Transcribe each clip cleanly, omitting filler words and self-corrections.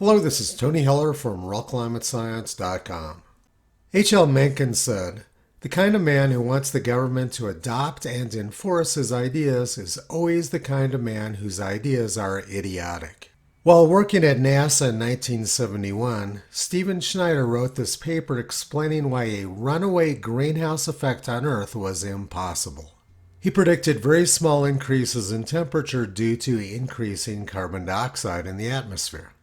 Hello, this is Tony Heller from RealClimateScience.com. H.L. Mencken said, "The kind of man who wants the government to adopt and enforce his ideas is always the kind of man whose ideas are idiotic." While working at NASA in 1971, Stephen Schneider wrote this paper explaining why a runaway greenhouse effect on Earth was impossible. He predicted very small increases in temperature due to increasing carbon dioxide in the atmosphere.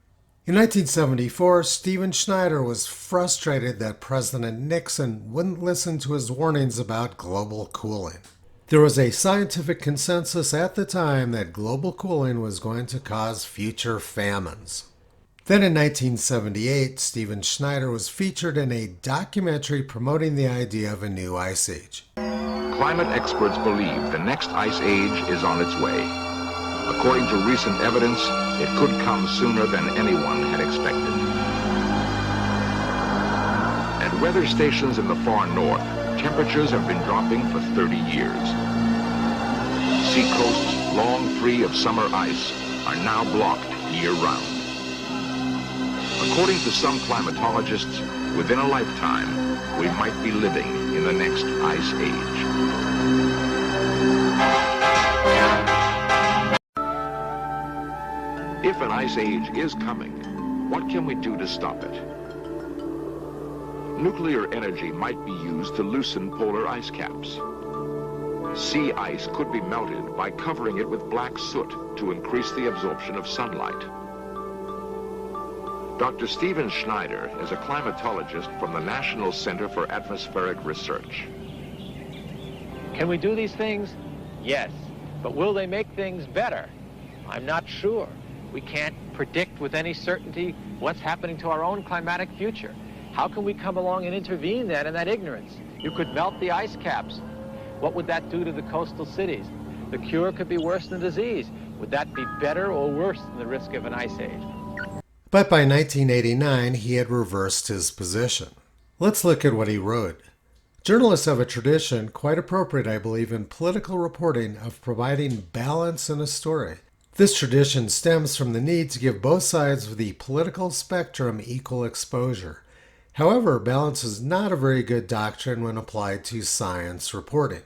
In 1974, Stephen Schneider was frustrated that President Nixon wouldn't listen to his warnings about global cooling. There was a scientific consensus at the time that global cooling was going to cause future famines. Then in 1978, Stephen Schneider was featured in a documentary promoting the idea of a new ice age. Climate experts believe the next ice age is on its way. According to recent evidence, it could come sooner than anyone had expected. At weather stations in the far north, temperatures have been dropping for 30 years. Seacoasts, long free of summer ice, are now blocked year-round. According to some climatologists, within a lifetime, we might be living in the next ice age. If an ice age is coming, what can we do to stop it? Nuclear energy might be used to loosen polar ice caps. Sea ice could be melted by covering it with black soot to increase the absorption of sunlight. Dr. Stephen Schneider is a climatologist from the National Center for Atmospheric Research. Can we do these things? Yes. But will they make things better? I'm not sure. We can't predict with any certainty what's happening to our own climatic future. How can we come along and intervene then in that ignorance? You could melt the ice caps. What would that do to the coastal cities? The cure could be worse than disease. Would that be better or worse than the risk of an ice age? But by 1989, he had reversed his position. Let's look at what he wrote. Journalists have a tradition, quite appropriate I believe, in political reporting of providing balance in a story. This tradition stems from the need to give both sides of the political spectrum equal exposure. However, balance is not a very good doctrine when applied to science reporting.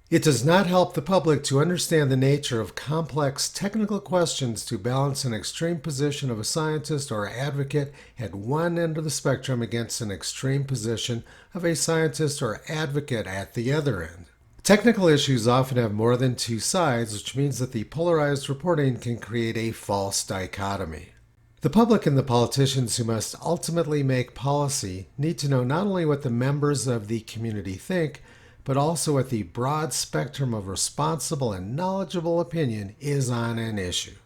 It does not help the public to understand the nature of complex technical questions to balance an extreme position of a scientist or advocate at one end of the spectrum against an extreme position of a scientist or advocate at the other end. Technical issues often have more than two sides, which means that the polarized reporting can create a false dichotomy. The public and the politicians who must ultimately make policy need to know not only what the members of the community think, but also what the broad spectrum of responsible and knowledgeable opinion is on an issue.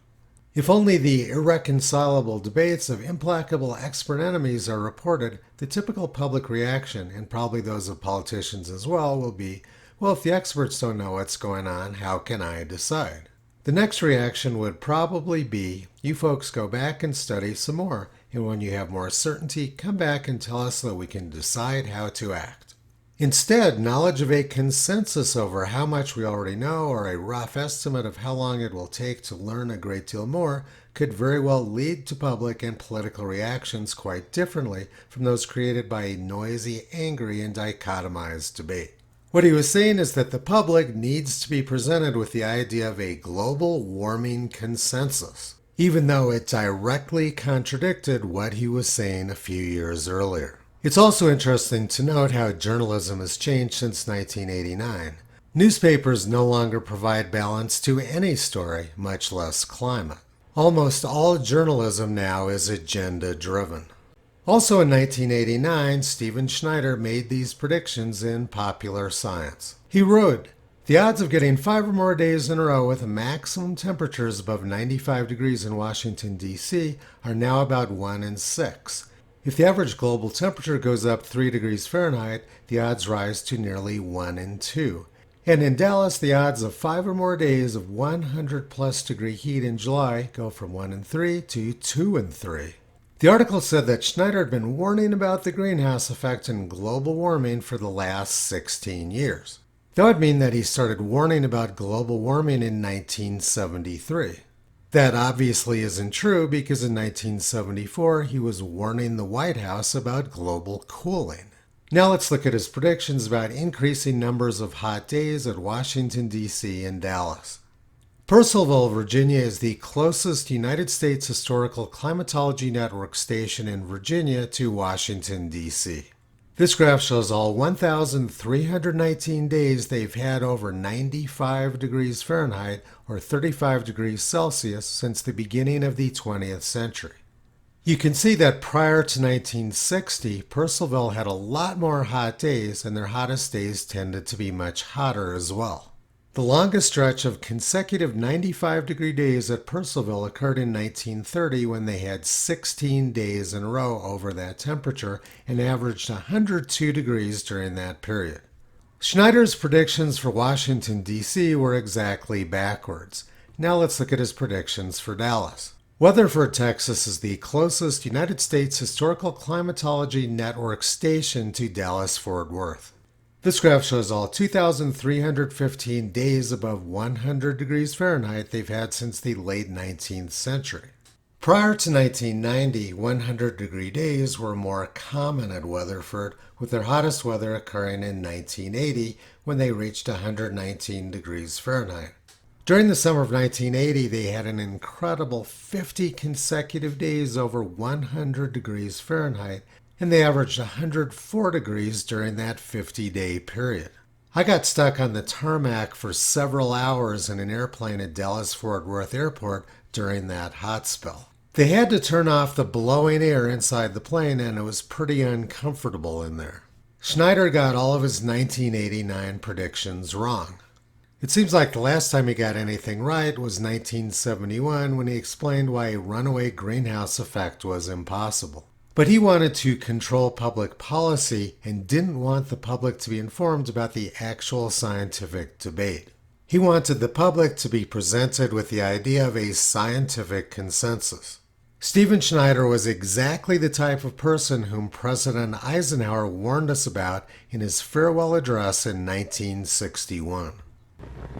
If only the irreconcilable debates of implacable expert enemies are reported, the typical public reaction, and probably those of politicians as well, will be, well, if the experts don't know what's going on, how can I decide? The next reaction would probably be, you folks go back and study some more, and when you have more certainty, come back and tell us so that we can decide how to act. Instead, knowledge of a consensus over how much we already know or a rough estimate of how long it will take to learn a great deal more could very well lead to public and political reactions quite differently from those created by a noisy, angry, and dichotomized debate. What he was saying is that the public needs to be presented with the idea of a global warming consensus, even though it directly contradicted what he was saying a few years earlier. It's also interesting to note how journalism has changed since 1989. Newspapers no longer provide balance to any story, much less climate. Almost all journalism now is agenda-driven. Also in 1989, Stephen Schneider made these predictions in Popular Science. He wrote, "The odds of getting 5 or more days in a row with maximum temperatures above 95 degrees in Washington, D.C. are now about 1 in 6. If the average global temperature goes up 3 degrees Fahrenheit, the odds rise to nearly 1 in 2. And in Dallas, the odds of 5 or more days of 100-plus degree heat in July go from 1 in 3 to 2 in 3. The article said that Schneider had been warning about the greenhouse effect and global warming for the last 16 years. That would mean that he started warning about global warming in 1973. That obviously isn't true because in 1974 he was warning the White House about global cooling. Now let's look at his predictions about increasing numbers of hot days at Washington, D.C. and Dallas. Purcellville, Virginia is the closest United States Historical Climatology Network station in Virginia to Washington, D.C. This graph shows all 1,319 days they've had over 95 degrees Fahrenheit or 35 degrees Celsius since the beginning of the 20th century. You can see that prior to 1960, Purcellville had a lot more hot days, and their hottest days tended to be much hotter as well. The longest stretch of consecutive 95-degree days at Purcellville occurred in 1930 when they had 16 days in a row over that temperature and averaged 102 degrees during that period. Schneider's predictions for Washington, D.C. were exactly backwards. Now let's look at his predictions for Dallas. Weatherford, Texas is the closest United States Historical Climatology Network station to Dallas-Fort Worth. This graph shows all 2,315 days above 100 degrees Fahrenheit they've had since the late 19th century. Prior to 1990, 100-degree days were more common at Weatherford, with their hottest weather occurring in 1980 when they reached 119 degrees Fahrenheit. During the summer of 1980, they had an incredible 50 consecutive days over 100 degrees Fahrenheit, and they averaged 104 degrees during that 50-day period. I got stuck on the tarmac for several hours in an airplane at Dallas-Fort Worth Airport during that hot spell. They had to turn off the blowing air inside the plane, and it was pretty uncomfortable in there. Schneider got all of his 1989 predictions wrong. It seems like the last time he got anything right was 1971 when he explained why a runaway greenhouse effect was impossible. But he wanted to control public policy and didn't want the public to be informed about the actual scientific debate. He wanted the public to be presented with the idea of a scientific consensus. Stephen Schneider was exactly the type of person whom President Eisenhower warned us about in his farewell address in 1961.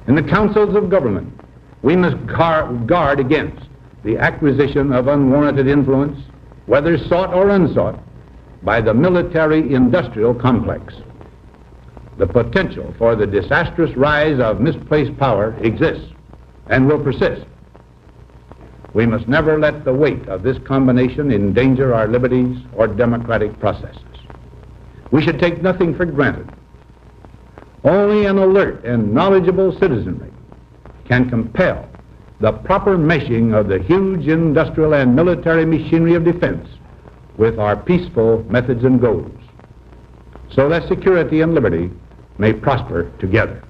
In the councils of government, we must guard against the acquisition of unwarranted influence, whether sought or unsought, by the military-industrial complex. The potential for the disastrous rise of misplaced power exists and will persist. We must never let the weight of this combination endanger our liberties or democratic processes. We should take nothing for granted. Only an alert and knowledgeable citizenry can compel the proper meshing of the huge industrial and military machinery of defense with our peaceful methods and goals, so that security and liberty may prosper together.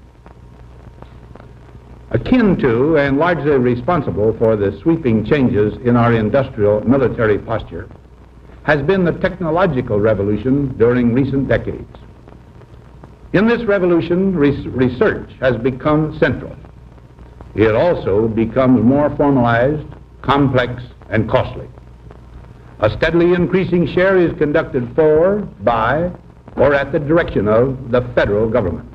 Akin to and largely responsible for the sweeping changes in our industrial military posture has been the technological revolution during recent decades. In this revolution, research has become central. It also becomes more formalized, complex, and costly. A steadily increasing share is conducted for, by, or at the direction of the federal government.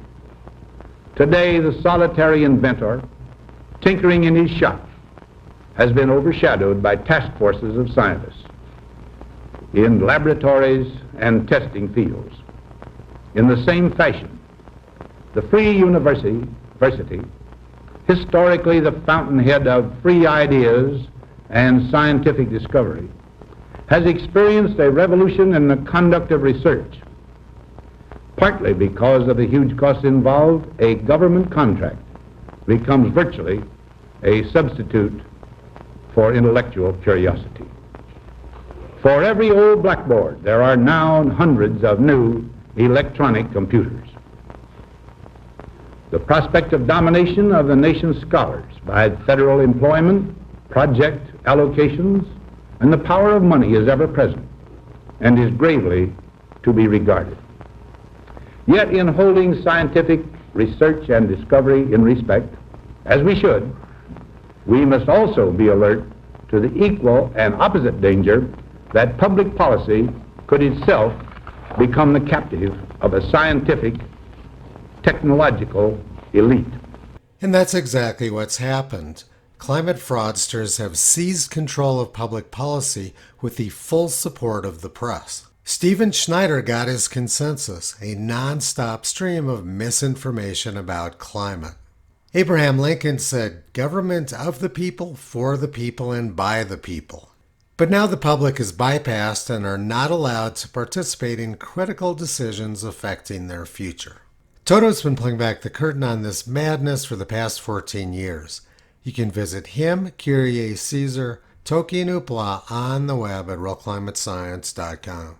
Today, the solitary inventor, tinkering in his shop, has been overshadowed by task forces of scientists in laboratories and testing fields. In the same fashion, the free university, historically the fountainhead of free ideas and scientific discovery, has experienced a revolution in the conduct of research. Partly because of the huge costs involved, a government contract becomes virtually a substitute for intellectual curiosity. For every old blackboard, there are now hundreds of new electronic computers. The prospect of domination of the nation's scholars by federal employment, project allocations, and the power of money is ever present and is gravely to be regarded. Yet in holding scientific research and discovery in respect, as we should, we must also be alert to the equal and opposite danger that public policy could itself become the captive of a scientific, technological elite. And that's exactly what's happened. climate fraudsters have seized control of public policy with the full support of the press. Stephen Schneider got his consensus, a non-stop stream of misinformation about climate. Abraham Lincoln said, "Government of the people, for the people, and by the people." But now the public is bypassed and are not allowed to participate in critical decisions affecting their future. Toto's been pulling back the curtain on this madness for the past 14 years. You can visit him, Kyrie Caesar, Toki and Upla on the web at realclimatescience.com.